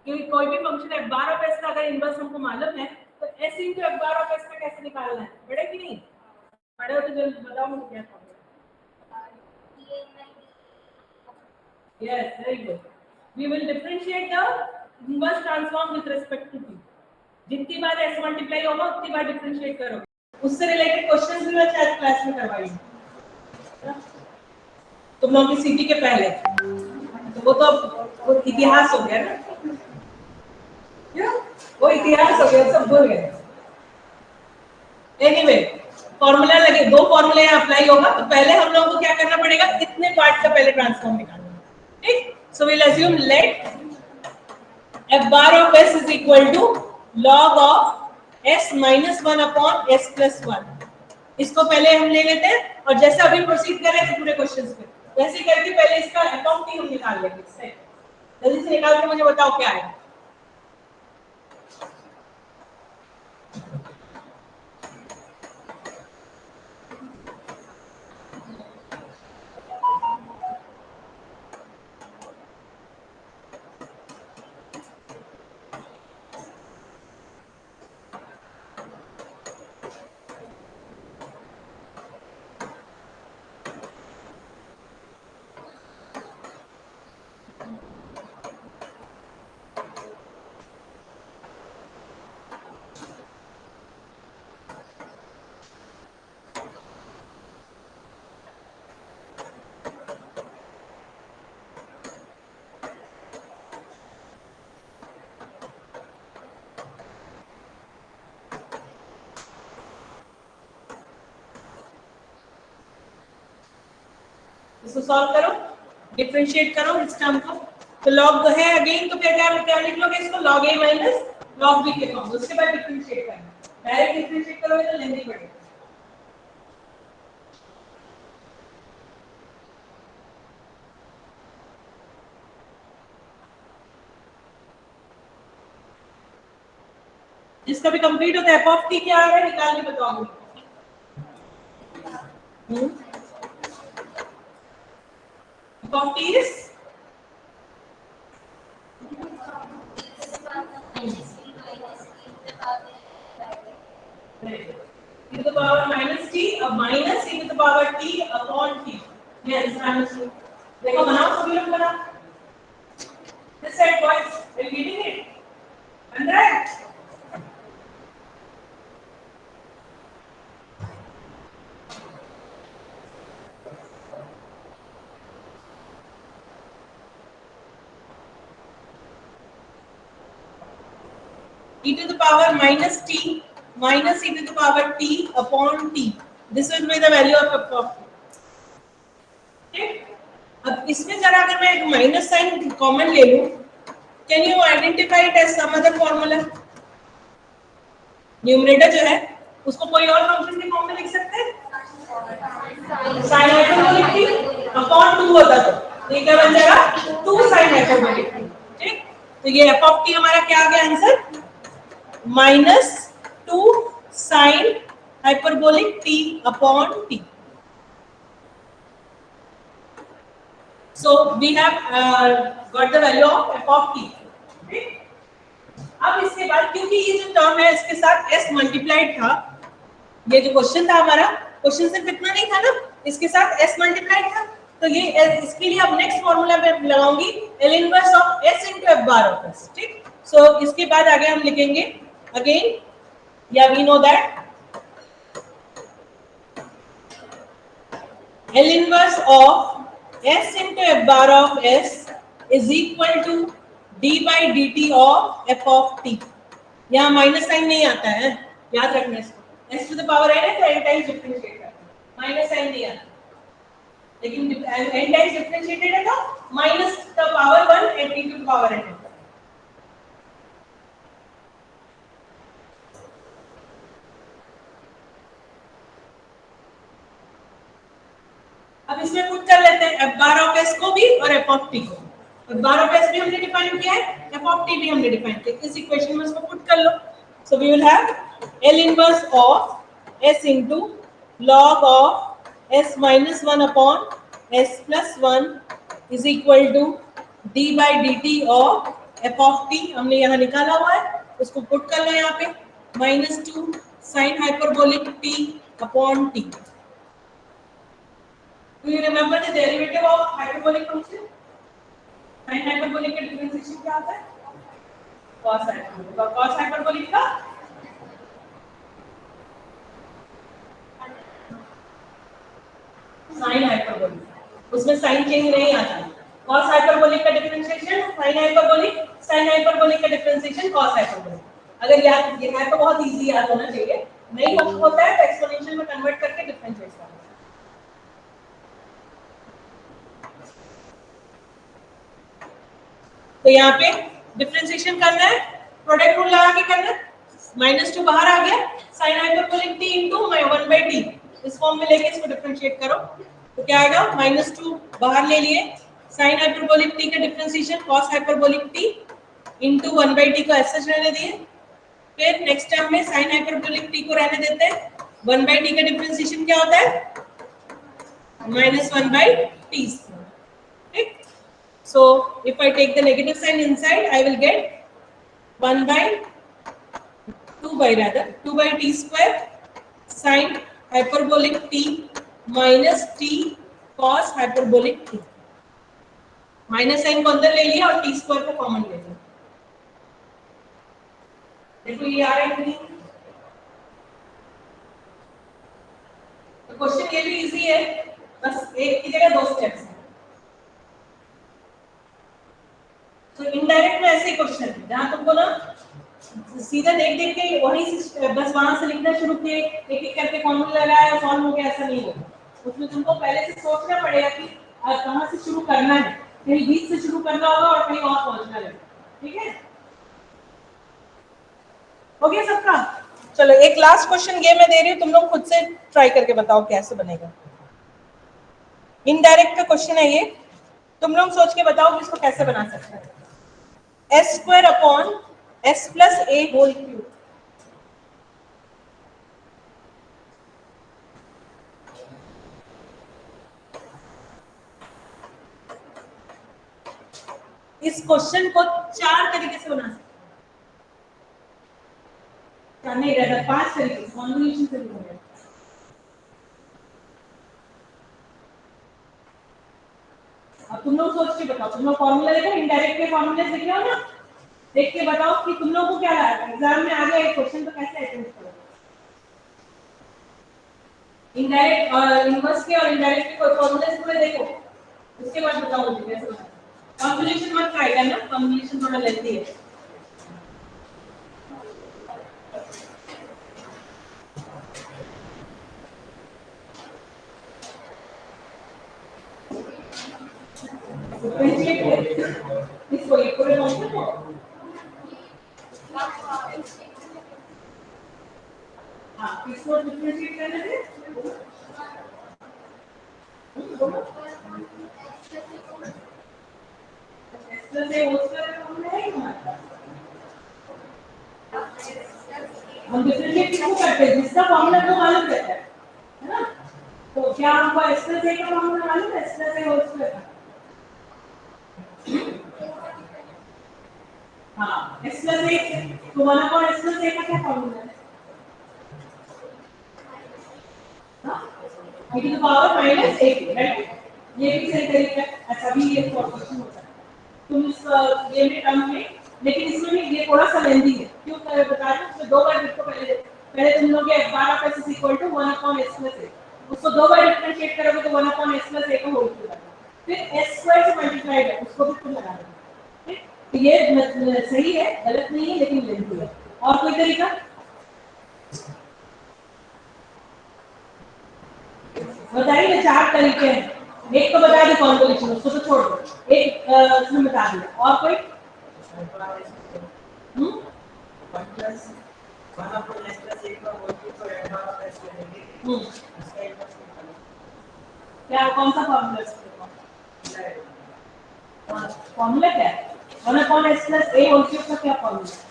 क्योंकि कोई भी function f bar of s का अगर इनवर्स हमको मालूम है तो s into f bar of s का कैसे निकालना है? पढ़े कि नहीं पढ़े हो तो जल्दी बताओ मुझे क्या formula. Yes, very good. We will differentiate the inverse transform with respect to t. जितनी बार s मल्टीप्लाई होगा उतनी बार डिफरेंशिएट करोगे। उससे रिलेटेड क्वेश्चंस भी मैं शायद क्लास में करवाऊंगी तुम लोग की सीटी के पहले, तो वो तो इतिहास हो गया ना, वो इतिहास हो गया, सब भूल गए। एनीवे फॉर्मूला लगे, दो फॉर्मूले यहाँ अप्लाई होगा, तो पहले हम लोगों को क्या करना पड़ेगा, इतने पार्ट का पहले ट्रांसफॉर्म निकालना, ठीक। So we will assume let f bar of s is equal to log of s minus 1 upon s plus 1। इसको पहले हम ले लेते हैं और जैसे अभी प्रोसीड कर रहे थे पूरे क्वेश्चंस पे, वैसे करके पहले इसका अकाउंट ही हम निकाल लेंगे। जल्दी से निकाल के मुझे बताओ क्या है। इसको सॉल्व करो, डिफरेंशिएट करो इस टर्म को, तो लॉग है अगेन, तो क्या क्या लिख लोगे इसको, log a minus log b के फॉर्म, उसके बाद डिफरेंशिएट करना, डायरेक्ट डिफरेंशिएट करोगे तो लेंदी पड़ेगा। जिसका भी कंप्लीट होता है f ऑफ t क्या आ रहा है निकाल के बताओ मुझे। f of t is e to the power minus t, अब minus e to the power t upon t, yes minus 2। देखो बनाओ सभी लोग बनाओ, this side boys, are you getting it? 100 e to the power minus t minus e to the power t upon t, this will be the value of f of t, ठीक। अब इसमें जरा अगर मैं एक माइनस साइन कॉमन ले लूं, can you identify it as some other formula? Numerator जो है उसको कोई और फंक्शन के फॉर्म में लिख सकते हैं, sin हाइपरबोलिक t अपॉन 2 होता तो ये क्या बन जाएगा 2 sin हाइपरबोलिक t, ठीक। तो ये f ऑफ t हमारा क्या आ गया answer, minus 2 sin hyperbolic t upon t। So we have got the value of f of t, ठीक। अब इसके बाद क्योंकि ये जो टर्म है इसके साथ s मल्टीप्लाइड था, ये जो क्वेश्चन था हमारा, क्वेश्चन सिर्फ इतना नहीं था ना, इसके साथ s मल्टीप्लाइड था, तो ये इसके लिए अब नेक्स्ट फार्मूला में लगाऊंगी L inverse of s into f bar of s, ठीक। सो इसके बाद आगे हम लिखेंगे अगेन, या we know that L inverse of s into f bar of s is equal to d by dt of f of t। यहाँ minus sign नहीं आता है, याद रखना इसको, s to the power n है तो n टाइम्स डिफरेंशिएट करना, माइनस साइन नहीं आता, लेकिन n टाइम्स डिफरेंशिएटेड है तो minus the power 1 and t to the power n। अब इसमें पुट कर लेते हैं f bar of s को भी और f of t को। f bar of s भी हमने डिफाइन किया है, f of t भी हमने डिफाइन किया, इस इक्वेशन में इसको पुट कर लो। So we will have L inverse of s into log of s minus 1 upon s plus 1 is equal to d by dt of F of T हमने यहाँ निकाला हुआ है, उसको पुट कर लो यहाँ पे, -2 sin hyperbolic t upon t. Do you remember the derivative of hyperbolic function? sin hyperbolic का डिफरेंशिएशन क्या होता है? cos hyperbolic. और cos hyperbolic का sin hyperbolic. उसमें साइन चेंज नहीं आता. cos hyperbolic का डिफरेंशिएशन sin hyperbolic का डिफरेंशिएशन cos hyperbolic. अगर याद ये है तो बहुत इजी याद होना चाहिए. नहीं होता है तो एक्सपोनेंशियल में कन्वर्ट करके डिफरेंशिएट करना. तो यहाँ पे डिफरेंशिएशन करना है, प्रोडक्ट रूल लगा के करना है. -2 बाहर आ गया, sin hyperbolic t into 1/t इस फॉर्म में लेके इसको डिफरेंशिएट करो तो क्या आएगा, -2 बाहर ले लिए, sin hyperbolic t का differentiation cos hyperbolic t into 1/t को ऐसे रहने दिए. फिर नेक्स्ट टर्म में sin hyperbolic t को रहने देते हैं. 1/t का डिफरेंशिएशन क्या होता है, -1/t. ठीक. So if I take the negative sign inside, I will get 2/t square sin hyperbolic t minus t cos hyperbolic t. Minus sine को अंदर ले लिया और t स्क्वायर को कॉमन ले लिया. देखो ये आ रहा है कि नहीं. तो क्वेश्चन ये भी इजी है, बस एक की जगह 2 स्टेप्स हैं. तो इनडायरेक्ट में ऐसे क्वेश्चन है जहां तुमको ना सीधा देख देख के वहीं से बस वहां से लिखना शुरू किए, एक एक करके फॉर्मूला लगाया और सॉल्व हो गया, ऐसा नहीं होगा. उसमें तुमको पहले से सोचना पड़ेगा कि कहां से शुरू करना है. कहीं बीच से शुरू करना होगा और कहीं और पहुंचना है. ठीक है, हो गया सबका. चलो एक लास्ट क्वेश्चन ये मैं दे रही हूँ, तुम लोग खुद से ट्राई करके बताओ कैसे बनेगा. इनडायरेक्ट का क्वेश्चन है ये, तुम लोग सोच के बताओ कि इसको कैसे बना सकते हैं. s² upon s plus a whole cube. इस क्वेश्चन को 4 तरीके से बना सकते हैं. नहीं रहता 5 तरीके से, कॉम्बिनेशन से भी बनेगा. अब तुम लोग सोच के बताओ. तुम लोग फॉर्मूला देखो, इनडायरेक्ट के फॉर्मूले देखे हो ना, देख के बताओ कि तुम लोगों को क्या लगा. एग्जाम में आ गया एक क्वेश्चन तो कैसे अटेम्प्ट करोगे. इनडायरेक्ट और इनवर्स के और इनडायरेक्ट के कोई फॉर्मूले पूरे देखो, उसके बाद बताओ मुझे कैसे बनाना. कॉम्बिनेशन मत ट्राई करना, कॉम्बिनेशन थोड़ा लेंथी है. इसको ये पूरे फॉर्मूले को इसको डिफरेंशिएट करने दे. हम डिफरेंशिएट किसको करते हैं, जिसका फॉर्मूला तो मालूम रहता है ना. तो क्या हमको s प्लस a का फॉर्मूला मालूम है, s plus a whole square का. हाँ, s प्लस a तो 1 अपॉन s प्लस a का क्या फॉर्मूला है. e to the power minus a, right. ये भी सही तरीका है. अच्छा भी ये क्वेश्चन होता है तुम इस ये में टर्म में, लेकिन इसमें भी ये थोड़ा सा लेंथी है. क्यों बता रहे हैं, उसमें 2 बार लिखो. पहले तुम लोग ये 12 equal to 1 upon s plus a, उसको 2 बार डिफरेंशिएट करोगे तो 1 अपॉन s प्लस a का होल क्यूब आएगा. फिर s स्क्वायर से मल्टीप्लाई है, उसको भी तुम लगा देना. ठीक, तो ये सही है, गलत नहीं है, लेकिन लेंथी है. और कोई तरीका बताइए. 4 तरीके हैं. एक तो बता दी कॉन्वोल्यूशन, उसको तो छोड़ दो. एक उसमें बता दिया. और कोई क्या, कौन सा फॉर्मूला है. फॉर्मूला क्या है, 1 upon s plus a whole cube का क्या फॉर्मूला है.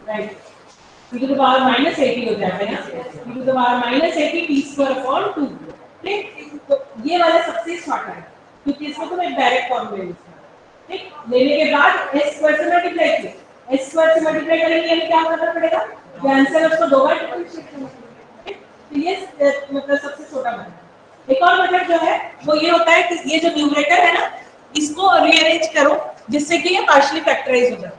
Right. e to the power minus 80 हो जाएगा ना, e to the power minus 80 t square upon 2। ठीक, तो ये वाला सबसे शॉर्ट है क्योंकि इसमें तो एक डायरेक्ट फॉर्मूला है। ठीक, लेने के बाद s स्क्वायर से मल्टीप्लाई किया, s स्क्वायर से मल्टीप्लाई करेंगे यानी क्या करना पड़ेगा, ये आंसर उसको दो बार डिफरेंशिएट करना पड़ेगा। ठीक, तो ये मतलब सबसे छोटा मेथड। एक और मेथड जो है वो ये होता है कि ये जो न्यूमरेटर है ना, इसको रीअरेंज करो जिससे कि ये पार्शियली फैक्टराइज हो जाए।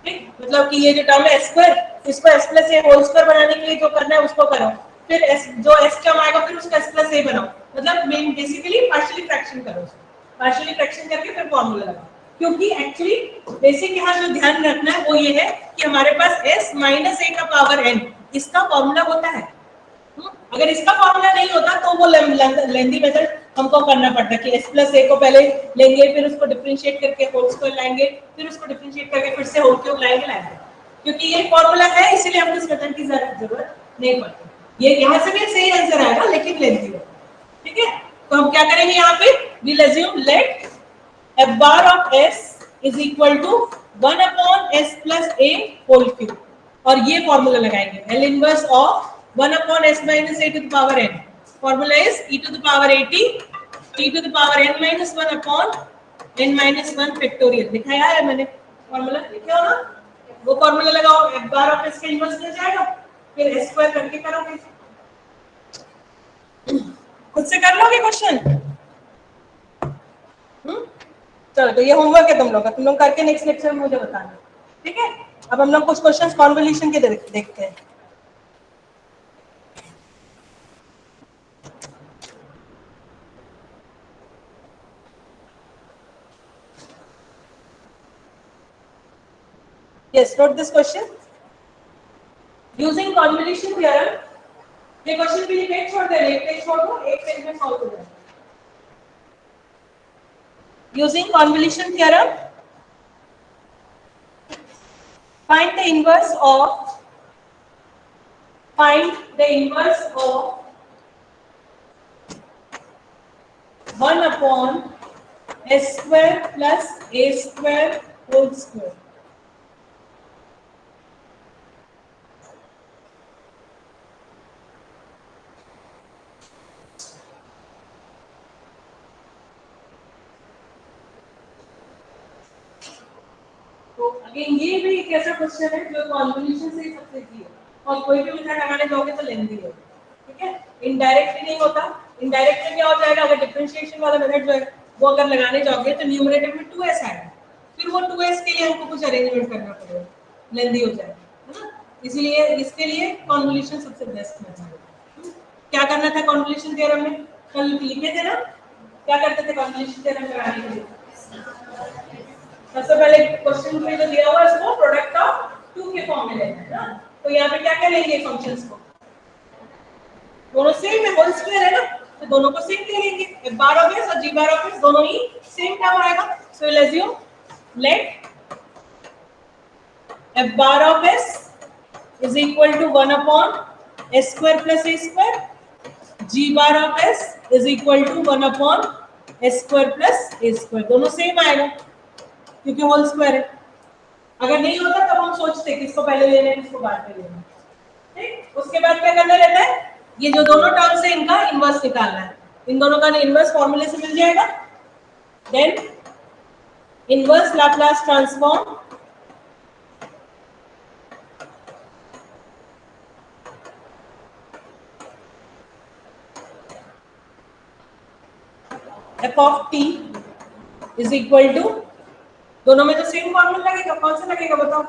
ठीक, मतलब कि ये जो टर्म है स्क्वायर, इसको s प्लस ए होल स्क्वायर बनाने के लिए जो करना है उसको करो, फिर s जो s टर्म आएगा फिर उसका s प्लस ए बनाओ, मतलब मेन बेसिकली पार्शियली फ्रैक्शन करो उसको, पार्शियली फ्रैक्शन करके फिर फॉर्मूला लगाओ। क्योंकि एक्चुअली बेसिक यहाँ जो ध्यान रखना है वो ये है कि हमारे पास s माइनस ए का पावर n इसका फॉर्मूला होता है। अगर इसका फॉर्मूला नहीं होता तो वो लेंदी मेथड हमको करना पड़ता है कि s प्लस ए को पहले लेंगे, फिर उसको डिफरेंशिएट करके होल स्क्वायर लाएंगे, फिर उसको डिफरेंशिएट करके फिर से होल क्यूब लाएंगे। क्योंकि ये फॉर्मूला है इसलिए हमको इस मेथड की जरूरत नहीं पड़ती। ये यहाँ से भी सही आंसर आएगा लेकिन लेंदी होगा। ठीक है, तो हम क्या करेंगे यहाँ पे, we'll assume let f bar of s is equal to 1 upon s plus a whole cube, और ये फॉर्मूला लगाएंगे L inverse of 1 upon s minus a to the power n, formula is e to the power 80 t to the power n minus 1 upon n minus 1 factorial. दिखाया है मैंने formula, लिखा हो ना, वो फॉर्मूला लगाओ, f bar of s का inverse मिल जाएगा, फिर s स्क्वायर करके करोगे, खुद से कर लोगे क्वेश्चन। चलो तो ये होमवर्क है तुम लोग करके नेक्स्ट लेक्चर में मुझे बताना। ठीक है, अब हम लोग कुछ क्वेश्चंस कॉन्वोल्यूशन के देखते हैं। Yes, note this question. Using convolution theorem, ये क्वेश्चन भी लिखे छोड़ दे, एक पेज छोड़ दो, एक पेज में सॉल्व हो जाए। Using convolution theorem, find the inverse of 1 upon s square plus a square whole square। तो अगेन ये भी एक ऐसा क्वेश्चन है जो कॉन्वोल्यूशन से ही सबसे इजी है, और कोई भी मेथड लगाने जाओगे तो लेंदी है। ठीक है, इनडायरेक्टली नहीं होता। इनडायरेक्ट में क्या हो जाएगा, अगर डिफरेंशिएशन वाला मेथड जो है वो अगर लगाने जाओगे तो न्यूमरेटर में 2s आएगा, फिर वो 2s के लिए हमको कुछ अरेंजमेंट करना पड़ेगा, लेंदी हो जाएगा, है ना। इसीलिए इसके लिए कॉन्वोल्यूशन सबसे बेस्ट मेथड है। क्या करना था कॉन्वोल्यूशन थ्योरम में, कल लिखे थे ना, क्या करते थे कॉन्वोल्यूशन थ्योरम लगाने के लिए। सबसे पहले क्वेश्चन में जो दिया हुआ है उसको प्रोडक्ट ऑफ टू के फॉर्म में लेना है ना, तो यहाँ पे क्या क्या लेंगे फंक्शंस को, दोनों सेम है, होल स्क्वायर है ना, तो दोनों को सेम ले लेंगे, f bar of s और g bar of s दोनों ही सेम टर्म आएगा। So will assume let f bar of s is equal to 1 upon s square plus a square, g bar of s is equal to 1 upon s square plus a square, दोनों same आएगा क्योंकि whole square है। अगर नहीं होता तब हम सोचते किसको पहले लेना है किसको बाद में लेना है। ठीक, उसके बाद क्या करना रहता है, ये जो दोनों टर्म्स है इनका इनवर्स निकालना है, इन दोनों का इनवर्स फॉर्मूले से मिल जाएगा। Then inverse Laplace transform f of t is equal to, दोनों में तो सेम फॉर्मूला लगेगा, कौन सा लगेगा बताओ।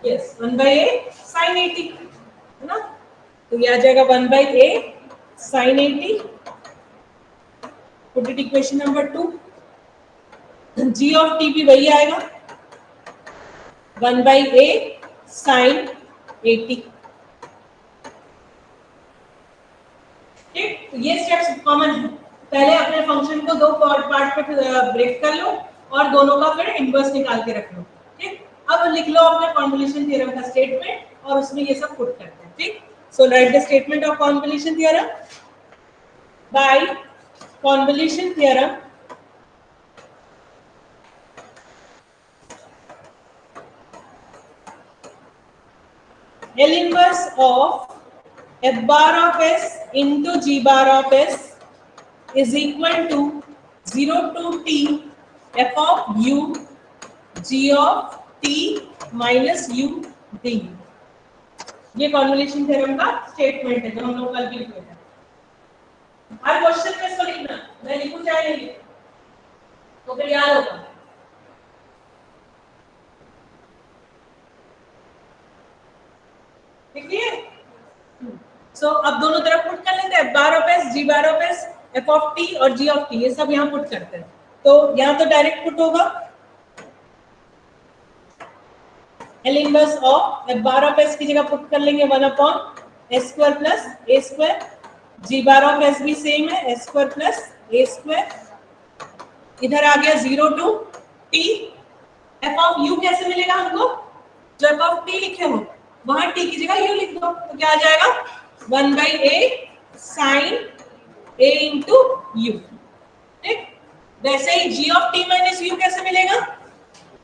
यस, 1/a sin 80 है ना, तो ये आ जाएगा 1/a sin 80। Put it equation number 2। g of t भी वही आएगा 1/a sin 80। ठीक, तो ये स्टेप्स कॉमन है। पहले अपने फंक्शन को दो पार्ट में ब्रेक कर लो और दोनों का फिर इनवर्स निकाल के रख लो। ठीक, अब लिख लो अपने कॉन्वोल्यूशन थ्योरम का स्टेटमेंट और उसमें ये सब पुट करते हैं। ठीक, so right the statement of convolution theorem. By convolution theorem L inverse of f bar of s into g bar of s is equal to 0 to t f of u g of t minus u d। ये convolution theorem का statement है जो हम लोग कल भी लिखे थे। हर क्वेश्चन में इसको लिखना, मैं लिखूं चाहे नहीं लिखूं तो फिर याद होगा। ठीक है? सो अब दोनों तरफ पुट कर लेते हैं, bar of s, g bar of s, f of t और जी ऑफ टी, ये सब यहाँ पुट करते हैं। तो यहाँ तो डायरेक्ट पुट होगा L inverse of F bar of S की जगह पुट कर लेंगे 1 upon S square plus A square, G bar of S भी सेम है S square plus A square, इधर आ गया 0 to T, F of U कैसे मिलेगा हमको, जो एफ ऑफ टी लिखे हो वहां टी की जगह यू लिख दो, तो क्या आ जाएगा 1 by a sin a into u। ठीक, वैसे ही g of t minus u कैसे मिलेगा,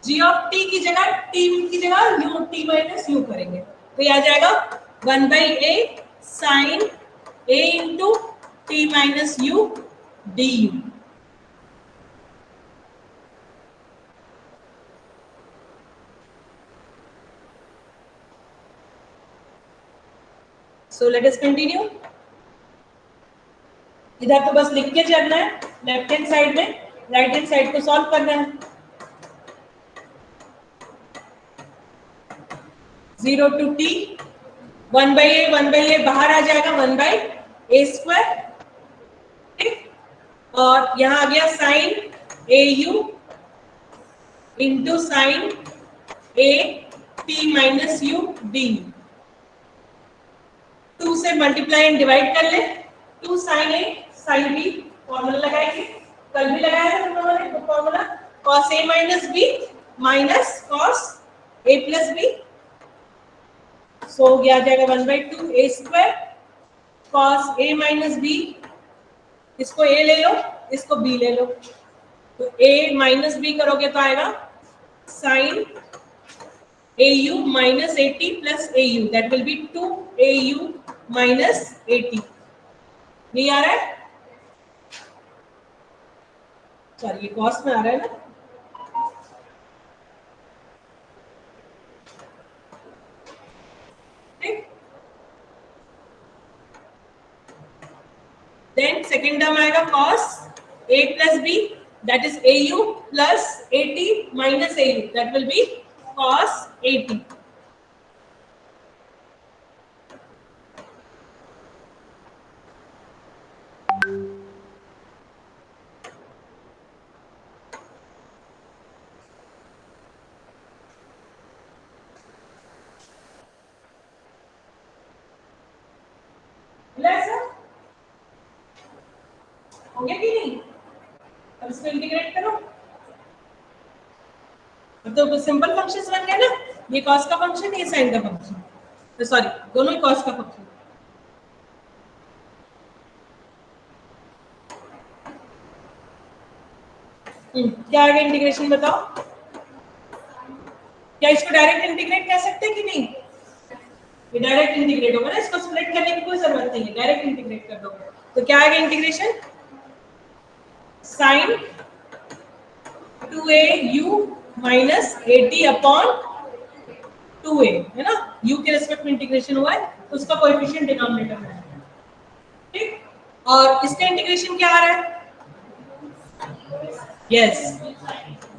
g of t की जगह t की जगह u t minus u करेंगे, तो ये आ जाएगा 1 by a sin a into t minus u du। So let us continue। इधर तो बस लिख के चलना है लेफ्ट हैंड साइड में, राइट हैंड साइड को सॉल्व करना है। 0 टू t 1 by a बाहर आ जाएगा 1 by a स्क्वायर। ठीक, और यहाँ आ गया sine a u into sine a t minus u d। 2 से मल्टीप्लाई एंड डिवाइड कर ले, 2 sin a sin b, formula लगाएंगे, कल भी लगाया था तुम लोगों ने formula cos a minus b minus cos a plus b। सो हो गया, आ जाएगा 1 by 2 a square cos a minus b, इसको a ले लो इसको b ले लो, तो a minus b करोगे तो आएगा sin au minus at plus au, that will be 2au minus at। नहीं आ रहा है, सॉरी ये कॉस में आ रहा है ना, ठीक। देन सेकंड टर्म आएगा cos a plus b, that is au plus at minus au, that will be cos at। हो गया कि नहीं, अब इसको इंटीग्रेट करो तो सिंपल फंक्शंस बन गए ना, ये cos का फंक्शन ये sin का फंक्शन, तो सॉरी दोनों ही cos का फंक्शन। क्या आएगा इंटीग्रेशन बताओ, क्या इसको डायरेक्ट इंटीग्रेट कर सकते हैं कि नहीं, ये डायरेक्ट इंटीग्रेट होगा ना, इसको स्प्लिट करने की कोई जरूरत नहीं है, डायरेक्ट इंटीग्रेट कर दोगे तो क्या आएगा integration sin 2au minus at upon 2a, है ना, u के रिस्पेक्ट में इंटीग्रेशन हुआ है तो उसका कोएफिशिएंट डिनोमिनेटर में है। ठीक, और इसका इंटीग्रेशन क्या आ रहा है, यस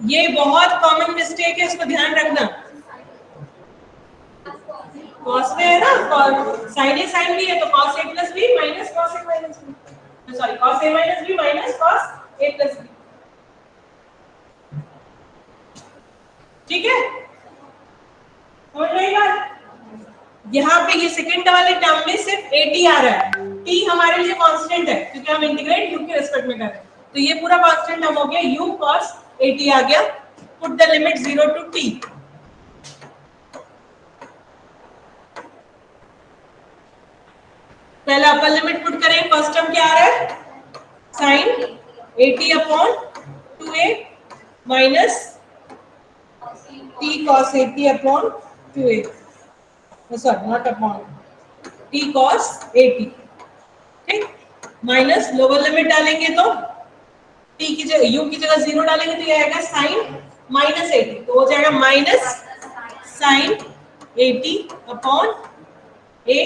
ये बहुत कॉमन मिस्टेक है, इसको ध्यान रखना, cos में है ना, sin a sin b है तो cos a plus b minus cos a minus b, sorry cos a minus b minus cos a plus b। ठीक है, समझ में आई बात, यहाँ पे ये सेकंड वाले टर्म में सिर्फ at आ रहा है, t हमारे लिए कांस्टेंट है क्योंकि हम इंटीग्रेट u के रिस्पेक्ट में कर रहे हैं, तो ये पूरा कांस्टेंट हम हो गया u cos at आ गया, put the limit 0 to t। पहला अपर लिमिट पुट करें, फर्स्ट टर्म क्या आ रहा है sin 80 upon 2a minus t cos 80 upon 2a, sorry not upon, T cos A T, ठीक, माइनस लोअर लिमिट डालेंगे तो टी की जगह यू की जगह 0 डालेंगे तो ये आएगा साइन माइनस 80, तो हो जाएगा minus sine 80 upon a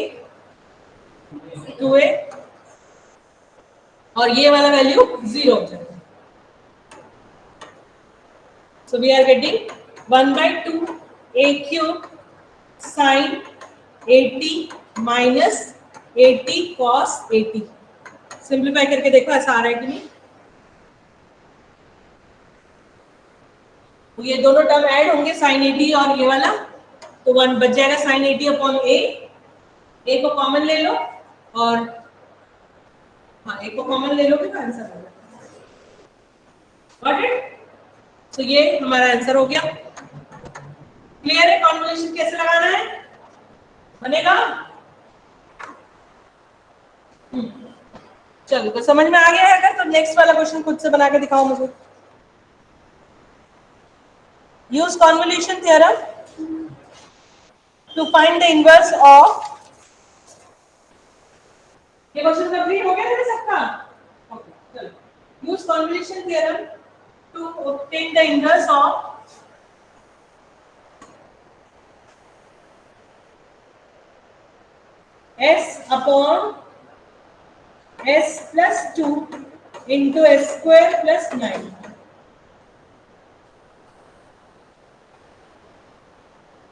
two a, और ये वाला वैल्यू 0 हो जाएगा। So we are getting 1/2 a cube sin 80 minus 80 cos 80। Simplify करके देखो ऐसा आ रहा है कि नहीं। तो ये दोनों टर्म ऐड होंगे sin 80 और ये वाला, तो 1 बच जाएगा sin 80 अपॉन a को कॉमन ले लो, और हाँ a को कॉमन ले लोगे तो आंसर आ जाएगा। Got it? तो ये हमारा आंसर हो गया। क्लियर है कॉन्वोल्यूशन कैसे लगाना है, बनेगा? चलो तो समझ में आ गया है, अगर तो नेक्स्ट वाला क्वेश्चन खुद से बना के दिखाओ मुझे। Use convolution theorem to find the inverse of, ये क्वेश्चन कंप्लीट हो गया है सबका? ओके चलो। Use convolution theorem to obtain the inverse of s upon s plus 2 into S square plus 9।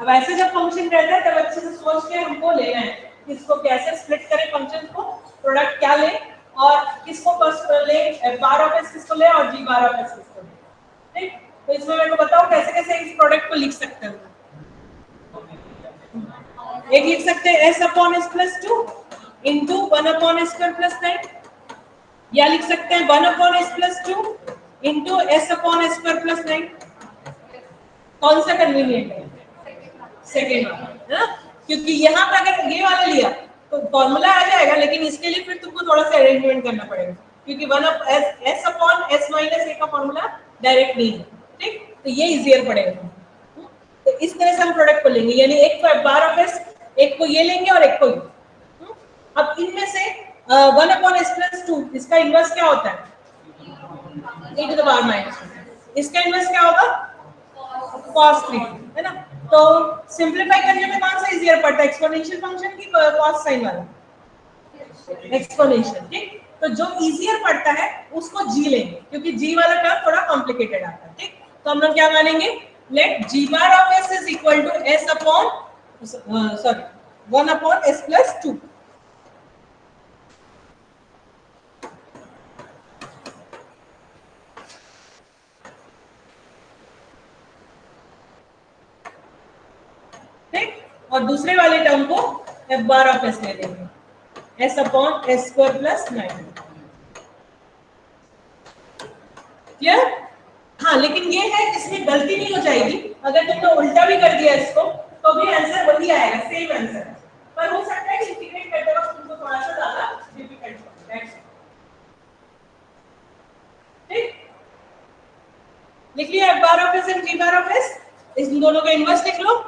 अब ऐसे जब फंक्शन रहता है तब अच्छे से सोच के हमको लेना है इसको कैसे स्प्लिट करें फंक्शन को, प्रोडक्ट क्या ले, और किसको फर्स्ट ले, f बार ऑफ s किसको ले और g बार ऑफ s किसको ले, ठीक। तो इसमें मेरे को बताओ कैसे कैसे इस प्रोडक्ट को लिख सकते हैं। एक लिख सकते हैं s upon s plus 2 into 1 upon s square plus 9, या लिख सकते हैं 1 upon s plus 2 into s upon s square plus 9। कौन सा कन्वीनियंट है? सेकेंड वाला है ना, क्योंकि यहाँ पे अगर ये वाला लिया तो फॉर्मूला आ जाएगा, लेकिन इसके लिए फिर तुमको थोड़ा सा अरेंजमेंट करना पड़ेगा, क्योंकि 1 up s upon s minus a का फॉर्मूला डायरेक्ट नहीं है, ठीक। तो ये इजियर पड़ेगा। तो इस तरह से हम प्रोडक्ट को लेंगे, यानी एक को बार ऑफ s, एक को ये लेंगे और एक को ये। अब इनमें से 1 अपॉन s प्लस 2 इसका इनवर्स क्या होता है? e to the power minus, इसका इनवर्स क्या होगा? cos 3, है ना। तो सिंपलीफाई करने में कौन सा इजियर पड़ता है, एक्सपोनेंशियल फंक्शन की cos साइन वाला? एक्सपोनेंशियल, ठीक। तो जो इजियर पड़ता है उसको g लेंगे, क्योंकि g वाला टर्म थोड़ा कॉम्प्लिकेटेड आता है, ठीक। तो हम लोग क्या मानेंगे, let g bar of s is equal to s upon sorry 1 upon s plus 2। और दूसरे वाले टर्म को f बार ऑफ s ले लेंगे, s upon s square plus 9। Clear? हाँ, लेकिन ये है इसमें गलती नहीं हो जाएगी, अगर तुमने उल्टा भी कर दिया इसको तो भी आंसर वही आएगा, सेम आंसर, पर हो सकता है कि इंटीग्रेट करते वक्त तुमको थोड़ा सा ज्यादा डिफिकल्ट हो, ठीक। लिख लिया f bar of s and g bar of s, इस दोनों का इनवर्स लिख लो,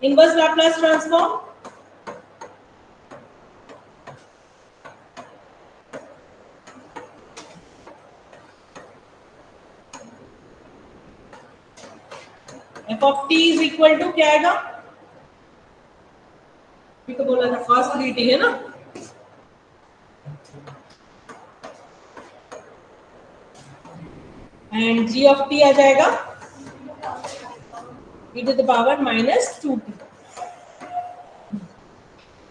inverse Laplace transform f of t is equal to क्या आएगा, ये तो बोला था cos 3t है ना, एंड g of t आ जाएगा e to the power minus 2t।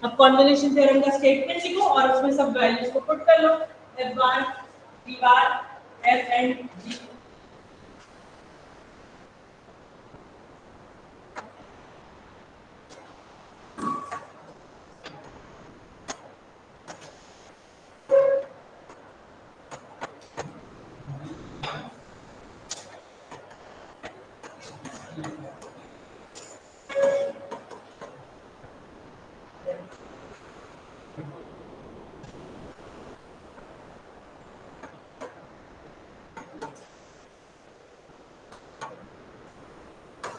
अब कॉन्वोल्यूशन थ्योरम का स्टेटमेंट लिखो और उसमें सब वैल्यूज को पुट कर लो, f bar, g bar, f and g।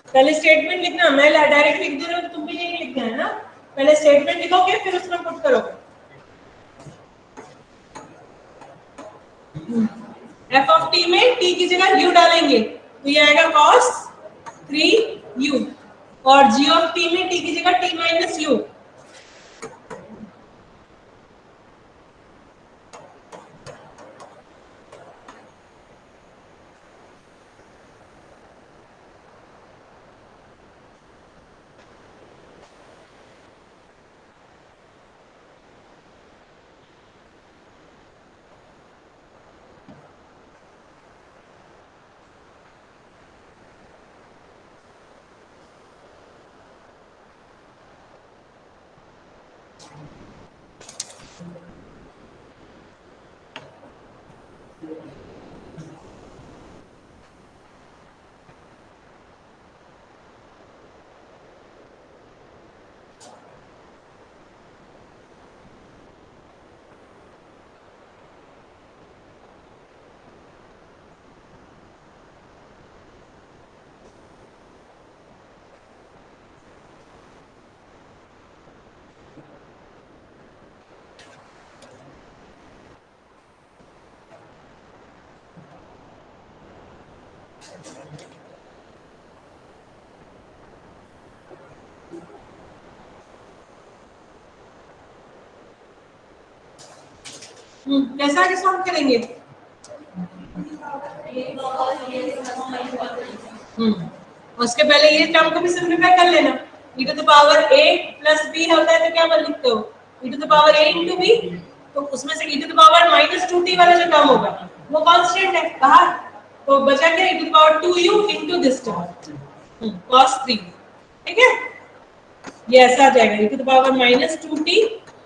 पहले स्टेटमेंट लिखना, मैं डायरेक्ट लिख दे रहा हूँ, तुम भी नहीं लिखना है ना। पहले स्टेटमेंट लिखोगे फिर उसमें पुट करोगे। एफ ऑफ टी में टी की जगह यू डालेंगे तो ये आएगा cos 3u और जी ऑफ टी में टी की जगह टी माइनस यू। कैसा आगे सॉल्व करेंगे? उसके पहले ये टर्म को भी सिंप्लीफाई कर लेना। e to the power a plus b होता है तो क्या बन लिखते हो e to the power a into b। तो उसमें से e to the power minus 2t वाला जो टर्म होगा वो कांस्टेंट है बाहर, तो बचा क्या e to the power 2u into this term cos 3। ठीक है, ये ऐसा आ जाएगा e to the power minus 2t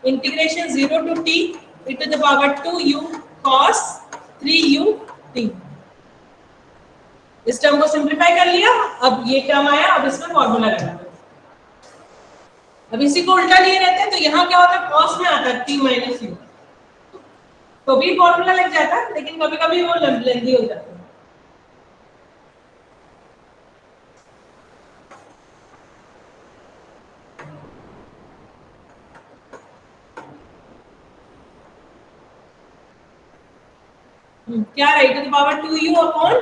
integration 0 to t e to the power 2u cos 3u t। इस टर्म को सिंप्लीफाई कर लिया, अब ये टर्म आया, अब इसमें फॉर्मूला लगाना। अब इसी को उल्टा लिए रहते हैं तो यहाँ क्या होता है cos में आता है t माइनस यू, तो भी फॉर्मूला लग जाता है लेकिन कभी कभी वो लेंथी हो जाता है। क्या right to the power 2u upon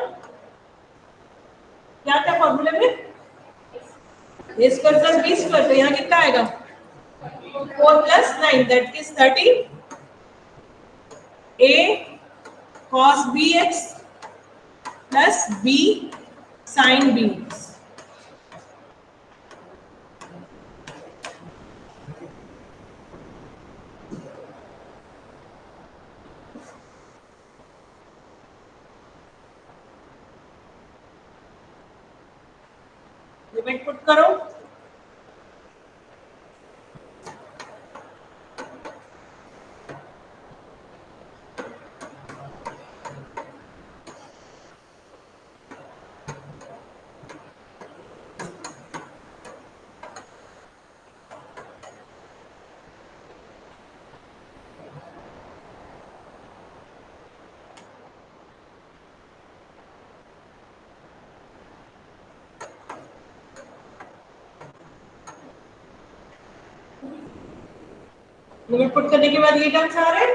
क्या क्या फॉर्मूले में a square plus b square, तो यहाँ कितना आएगा 4 plus 9 that is 30 a cos bx plus b sin bx। Limit put करो, लिमिट पुट करने के बाद ये टर्म्स आ रहे हैं।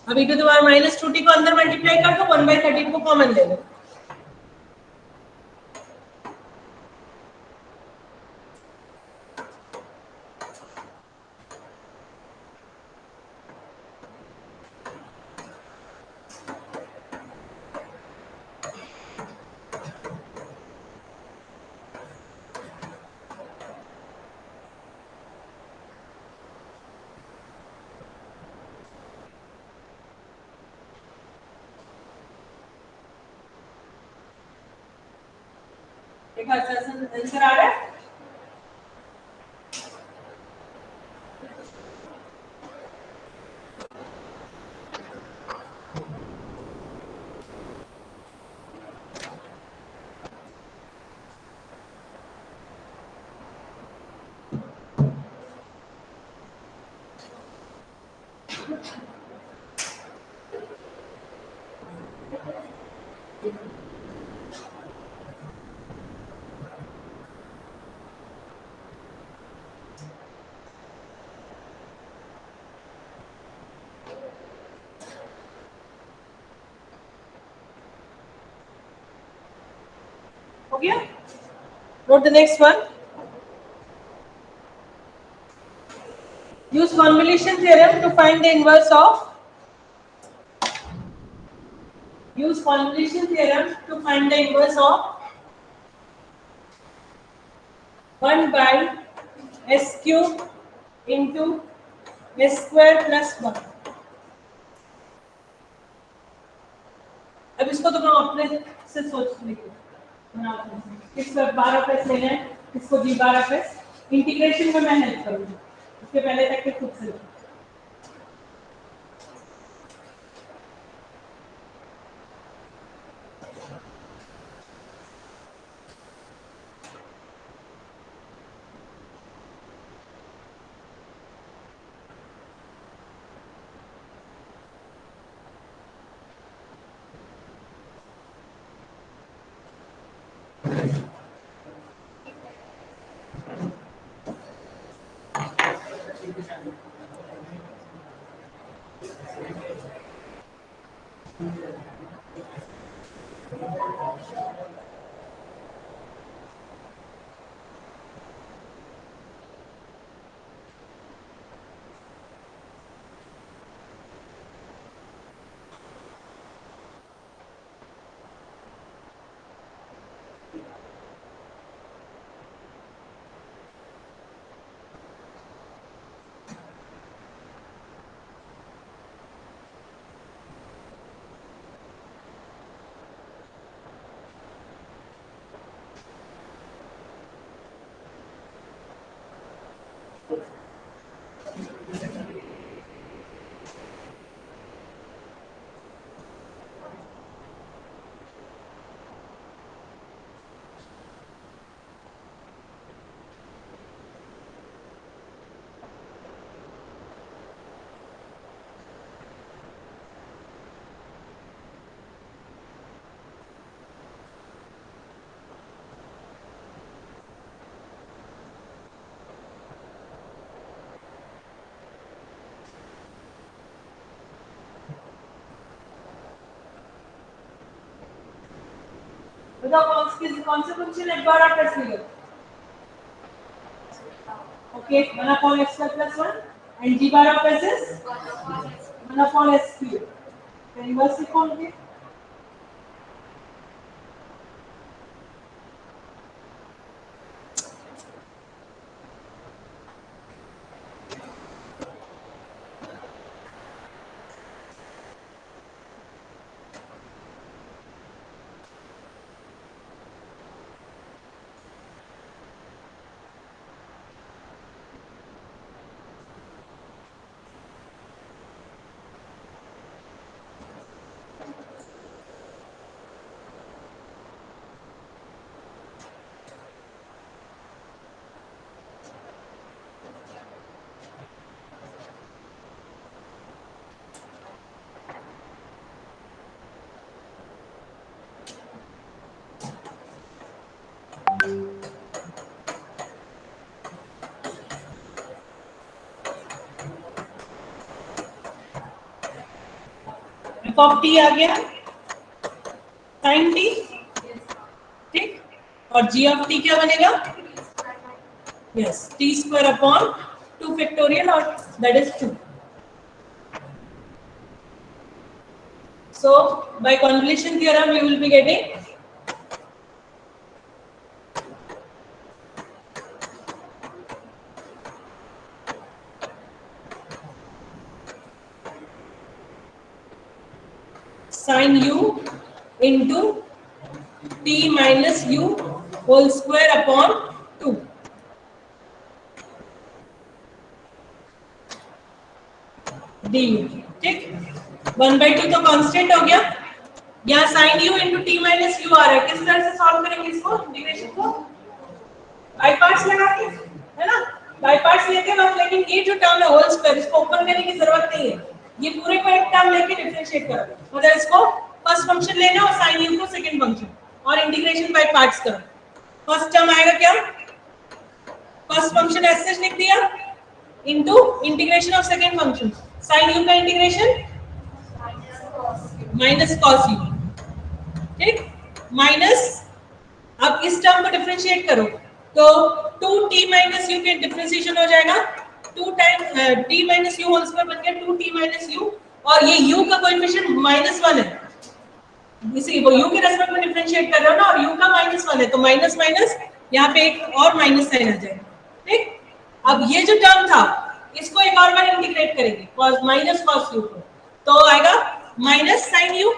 अभी तो तुम्हारा माइनस 2t को अंदर मल्टीप्लाई कर दो, 1/13 को कॉमन ले लो। एक आंसर आ रहा है। हो गया? Note the next one. Use convolution theorem to find the inverse of. Use convolution theorem to find the inverse of 1 by s cube into s square plus 1. अब इसको तो मैं अपने से सोच लेंगे, किस पर 12 प्लस लेना है, किसको जी 12 प्लस इंटीग्रेशन में मैं हेल्प करूंगी, उसके पहले तक के खुद से बताओ कौन से फंक्शन एक बार आप ऐसे लो okay 1 upon x square plus 1 and g bar of s is 1 upon s cube तो इनवर्स कौन है f of t आ गया sin t ठीक और g of t क्या बनेगा yes t square upon 2 factorial और that is 2 so by convolution theorem we will be getting sin u into t minus u whole square upon 2 du ठीक 1/2 तो constant हो गया यहाँ sin u into t minus u आ रहा है किस तरह से सॉल्व करेंगे इसको इंटीग्रेशन को बाय पार्ट्स लगा के है ना बाय पार्ट्स लेते वक्त लेकिन ये जो टर्म है होल स्क्वायर इसको ओपन करने की जरूरत नहीं है ये पूरे को एक टर्म लेके डिफरेंशिएट करो मतलब इसको फर्स्ट फंक्शन लेना और sin u को सेकंड फंक्शन और इंटीग्रेशन बाय पार्ट्स करो फर्स्ट टर्म आएगा क्या फर्स्ट फंक्शन ऐसे लिख दिया into integration of second function sin u का इंटीग्रेशन माइनस cos u ठीक माइनस अब इस टर्म को डिफरेंशिएट करो तो 2t माइनस यू के डिफरेंशिएशन हो जाएगा 2 time t minus u whole square बन गया 2t माइनस यू और ये u का कोएफिशिएंट -1 है इसी वो u के रेस्पेक्ट में डिफरेंशिएट कर रहे हो ना और u का -1 है तो माइनस माइनस यहाँ पे एक और माइनस साइन आ जाएगा ठीक। अब ये जो टर्म था इसको एक और बार इंटीग्रेट करेंगे cos माइनस cos u को तो आएगा माइनस साइन u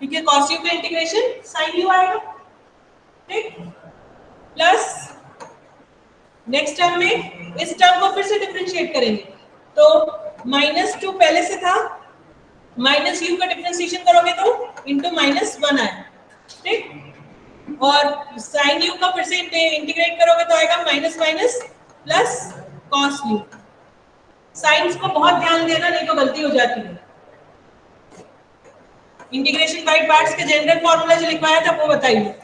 ठीक है cos u का इंटीग्रेशन साइन u आएगा ठीक प्लस नेक्स्ट टर्म में इस टर्म को फिर से डिफरेंशिएट करेंगे तो -2 पहले से था माइनस यू का डिफरेंशिएशन करोगे तो इनटू -1 आएगा ठीक और साइन यू का फिर से इंटीग्रेट करोगे तो आएगा minus minus plus cos u science को बहुत ध्यान देना नहीं तो गलती हो जाती है इंटीग्रेशन बाय पार्ट्स के जनरल फॉर्मूला जो लिखवाया था वो बताइए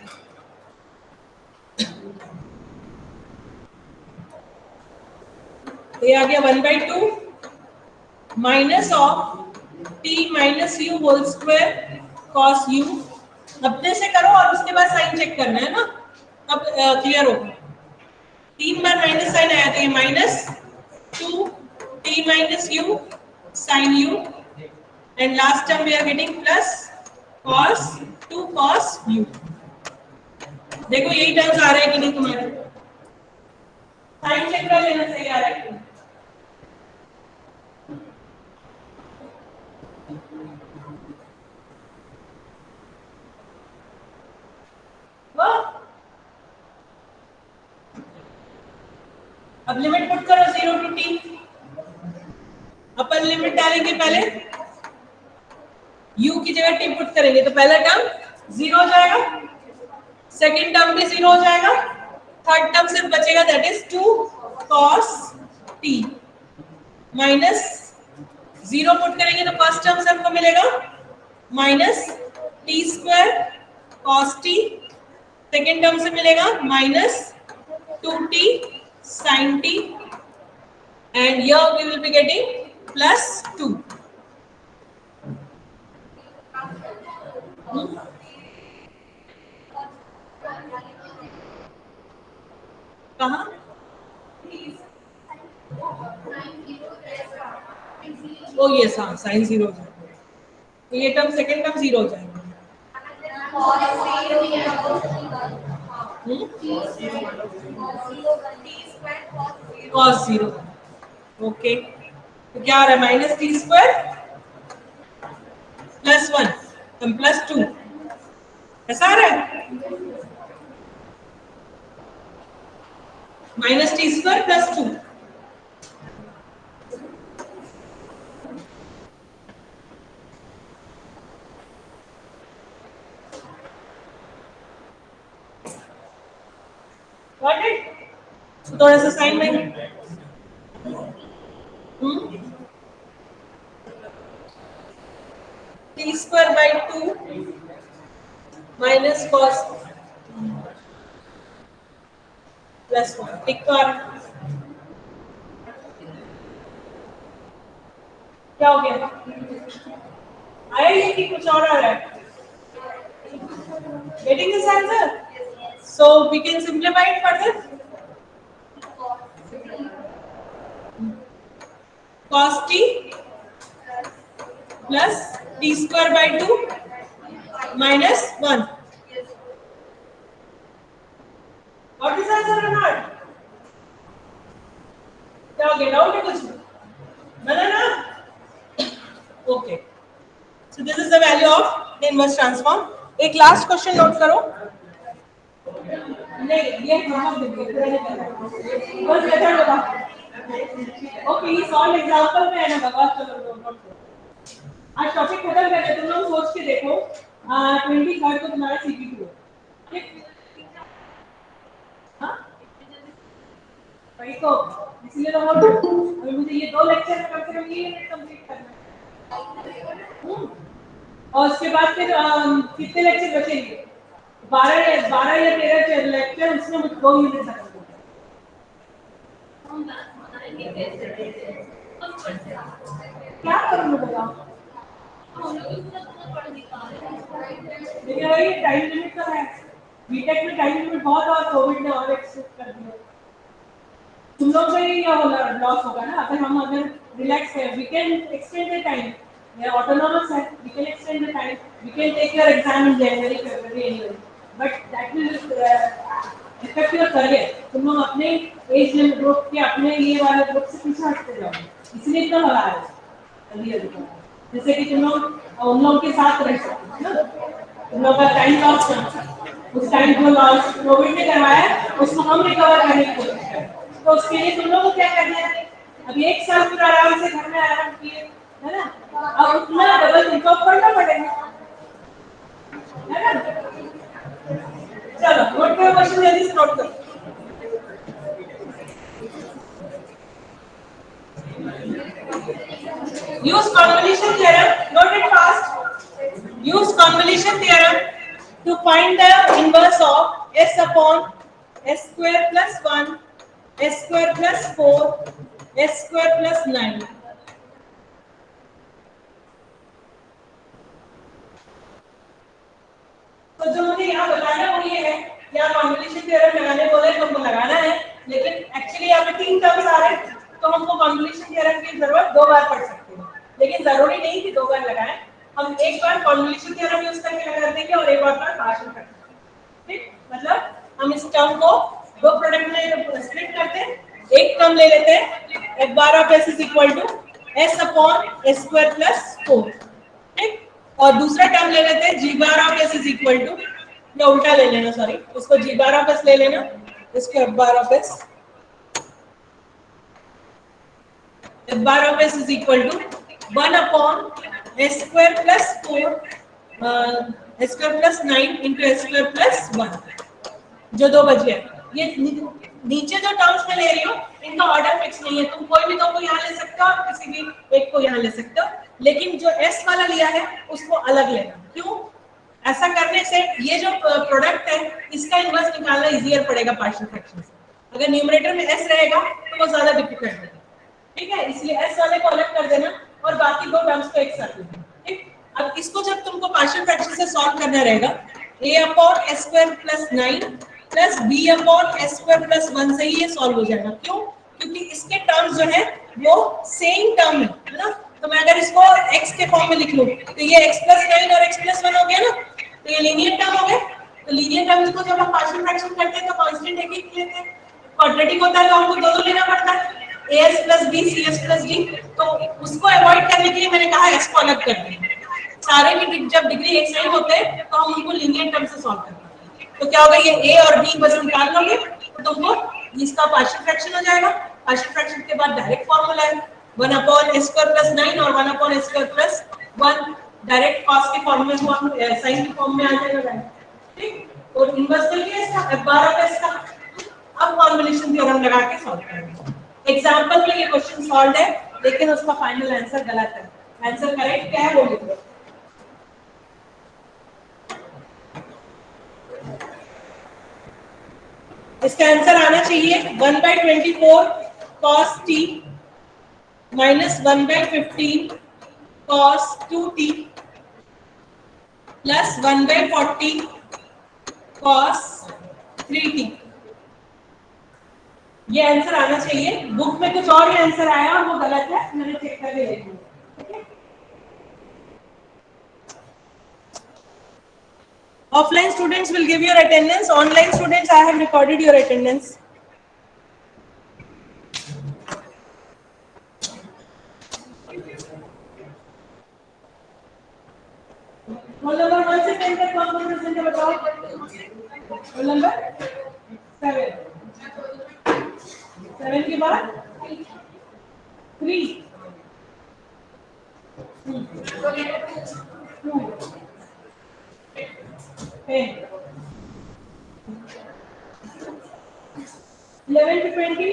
ये आ गया 1/2 minus of t minus u whole square cos u अपने से करो और उसके बाद साइन चेक करना है ना अब क्लियर हो गया 3 बार माइनस साइन आया तो ये -2 t minus u sine u and last term we are getting plus cos 2 cos u देखो यही टर्म्स आ रहे हैं कि नहीं तुम्हारे साइन चेक कर लेना सही आ रहा है कि अब लिमिट पुट करो 0 टू t अपन लिमिट डालेंगे पहले u की जगह t पुट करेंगे तो पहला टर्म 0 हो जाएगा सेकंड टर्म भी 0 हो जाएगा थर्ड टर्म सिर्फ बचेगा that is 2 cos t minus 0 put करेंगे तो फर्स्ट टर्म से हमको मिलेगा minus t square cos t second term से मिलेगा minus 2t sin t and here we will be getting plus 2 कहाँ ओ यस हाँ साइन 0 हो जाएगा तो ये टर्म सेकंड टर्म 0 हो जाएगा cos 0 ओके तो क्या आ रहा है माइनस टी स्क्वायर प्लस 1 तो प्लस 2 ऐसा आ रहा है minus T square plus 2 got it थोड़ा सा साइन में t square by 2 minus cos plus 1 टिक तो आ रहा क्या हो गया आया ये कि कुछ और आ रहा है getting this answer so we can simplify it further cos t plus t square by 2 minus 1 what is answer or not क्या हो गया डाउट है कुछ बना ना okay so this is the value of the inverse transform एक last question note करो नहीं ये हम बस मेथड बता ओके ये सॉल्व एग्जांपल में है ना बाबा चलो नोट करो आज टॉपिक खत्म करते तुम लोग सोच के देखो 23 को तुम्हारा सीपी2 ठीक हाँ वही तो इसलिए तो बोल अभी मुझे ये 2 लेक्चर में कम से कम ये कंप्लीट करना है और उसके बाद फिर कितने लेक्चर बचेंगे 12 या 13 लेक्चर उसमें मुझे 2 यूनिट खत्म क्या करूँ बताओ देखिए भाई टाइम लिमिट तो है बीटेक में टाइम लिमिट बहुत और कोविड ने और एक्सटेंड कर दिया। तुम लोग का ही लॉस होगा ना अगर रिलैक्स है, we can extend the time, ये ऑटोनॉमस है, we can extend the time, we can take your exam in January February anyway, but that will effect your career. तुम लोग अपने एज ग्रुप के अपने ये वाले ग्रुप से पीछे हटते जाओ, इसलिए इतना लगा है जल्दी जैसे कि तुम लोग उन लोगों के साथ रह सकते हो ना, तुम लोग का टाइम लॉस करना, उस टाइम जो लॉस कोविड ने करवाया उसको हम रिकवर करने की कोशिश करें। तो उसके लिए तुम लोग को क्या करना है, अभी 1 साल पूरा आराम से घर में आराम किए, है ना, अब उतना डबल इनकम करना पड़ेगा, है ना। चलो नोट करो, क्वेश्चन जल्दी से नोट करो। Use convolution theorem, note it fast. Use convolution theorem to find the inverse of s upon s square plus 1, s square plus 4, s square plus 9. तो जो मुझे यहाँ बताना वो ये है, यहाँ कॉन्वोल्यूशन थ्योरम लगाने बोले तो हमको लगाना है, लेकिन एक्चुअली यहाँ पे 3 टर्म्स आ रहे हैं, तो हमको कॉन्वोल्यूशन थ्योरम की जरूरत 2 बार पड़ सकती है, लेकिन जरूरी नहीं कि 2 बार लगाएं, हम एक बार कॉन्वोल्यूशन थ्योरम यूज करके लगा देंगे और एक बार पार्शियल फ्रैक्शन, ठीक, मतलब हम इस टर्म को दो प्रोडक्ट में स्प्लिट करते हैं, एक टर्म ले लेते हैं f bar of s is equal to s upon s square plus 4, ठीक, और दूसरा टर्म ले लेते हैं g bar of s is equal to, या उल्टा ले लेना, सॉरी, इसको g bar of s ले लेना, इसको f bar of s, f bar of s is equal to 1 upon s square plus 4 s square plus 9 into s square plus 1, जो दो बच गए। ये नीचे जो टर्म्स में ले रही हो इनका ऑर्डर फिक्स नहीं है, तुम कोई भी दो को यहाँ ले सकते हो और किसी भी एक को यहाँ ले सकते हो, लेकिन जो s वाला लिया है उसको अलग लेना। क्यों? ऐसा करने से ये जो प्रोडक्ट है इसका इनवर्स निकालना इजियर पड़ेगा पार्शियल फ्रैक्शन से, अगर न्यूमरेटर में s रहेगा तो वो ज्यादा डिफिकल्ट है, ठीक है, इसलिए s वाले को अलग कर देना और बाकी दो टर्म्स को एक साथ लेना, ठीक। अब इसको जब तुमको पार्शियल फ्रैक्शन से सॉल्व करना रहेगा, a upon s square plus 9 plus b upon s square plus 1 से ही ये सॉल्व हो जाएगा। क्यों? क्योंकि इसके टर्म्स जो है वो सेम टर्म है ना, तो मैं अगर इसको x के फॉर्म में लिख लूं तो ये x प्लस 9 और x प्लस 1 हो गया ना, तो ये लीनियर टर्म हो गया। तो लीनियर टर्म्स को जब हम पार्शियल फ्रैक्शन करते हैं तो कांस्टेंट एक ही लेते हैं, क्वाड्रेटिक होता है तो हमको दो लेना पड़ता है, as plus b cs plus d, तो उसको अवॉइड करने के लिए मैंने कहा s को अलग कर दें। सारे भी जब डिग्री एक सेम होते हैं तो हम उनको लीनियर टर्म से सॉल्व करते हैं, तो क्या होगा, ये a और b बस निकाल लोगे तो तुमको इसका पार्शियल फ्रैक्शन हो जाएगा। पार्शियल फ्रैक्शन के बाद डायरेक्ट फार्मूला है 1 अपॉन s स्क्वायर प्लस 9 और 1 upon s square plus 1, direct cos के फॉर्म में वो साइन के फॉर्म में आ जाएगा, ठीक, और इनवर्स कर लिया इसका f बार ऑफ s का। अब कॉन्वोल्यूशन थ्योरम लगा के सॉल्व करेंगे। एग्जांपल में ये क्वेश्चन सॉल्व है लेकिन उसका फाइनल आंसर गलत है, आंसर करेक्ट क्या है वो लिखो। इसका आंसर आना चाहिए 1/24 cos t minus 1/15 cos 2t plus 1/40 cos 3t। ये आंसर आना चाहिए। बुक में कुछ और ही आंसर आया और वो गलत है, मैंने चेक करके देख लिया। Offline students will give your attendance. Online students, I have recorded your attendance. Roll number 1 से 10 तक कौन कौन प्रेजेंट है बताओ। रोल नंबर 7 के बाद 3 2 10 11 to 20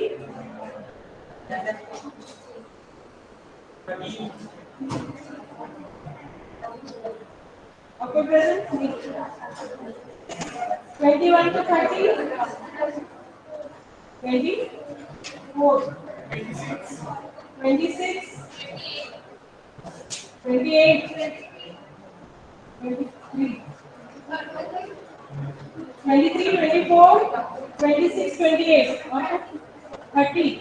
आपको प्रेजेंट 21 to 30 24 26 28 23 23 26, 28 और 30,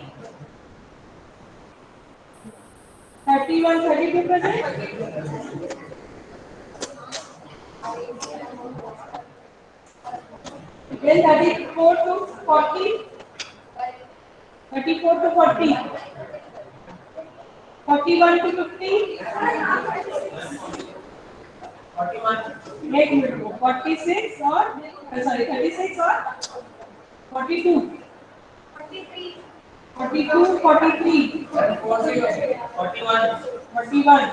31, 32 present. Then 34 to 40, 34 to 40, 41 to 50, 46 or sorry 36 or 42, 42, 43, 41, 48,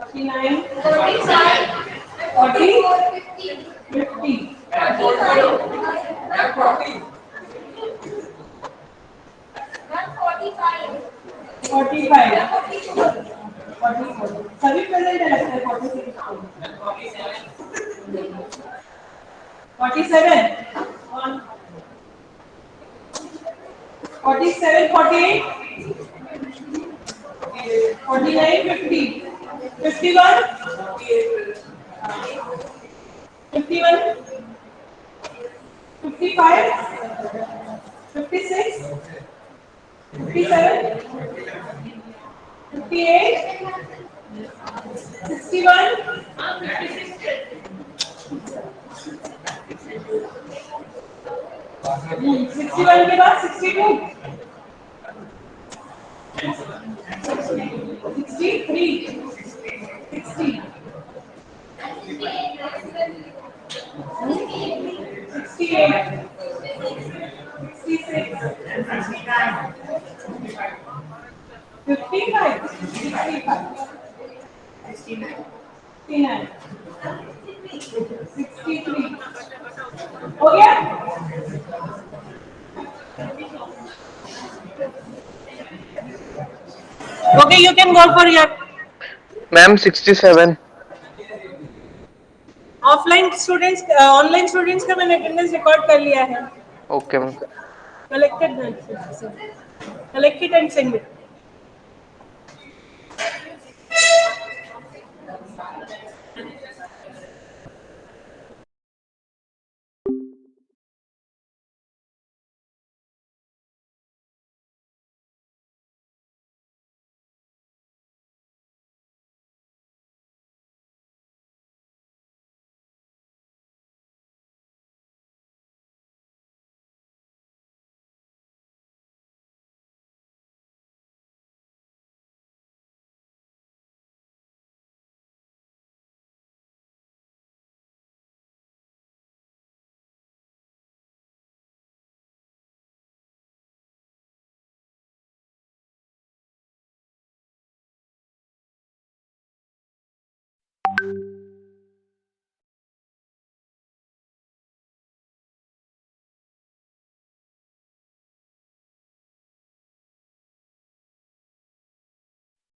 49, 40, 50. 45, 44 सभी प्रेजेंट है लगता है 46 47 47 48 49 50 51 51 55 56 57 58 61 61 के बाद 62 63 60 68 66 55 65 69 63 हो गया Okay, you can go for your ma'am 67. Offline students online students का मैंने अटेंडेंस रिकॉर्ड कर लिया है okay ma'am. Collected and send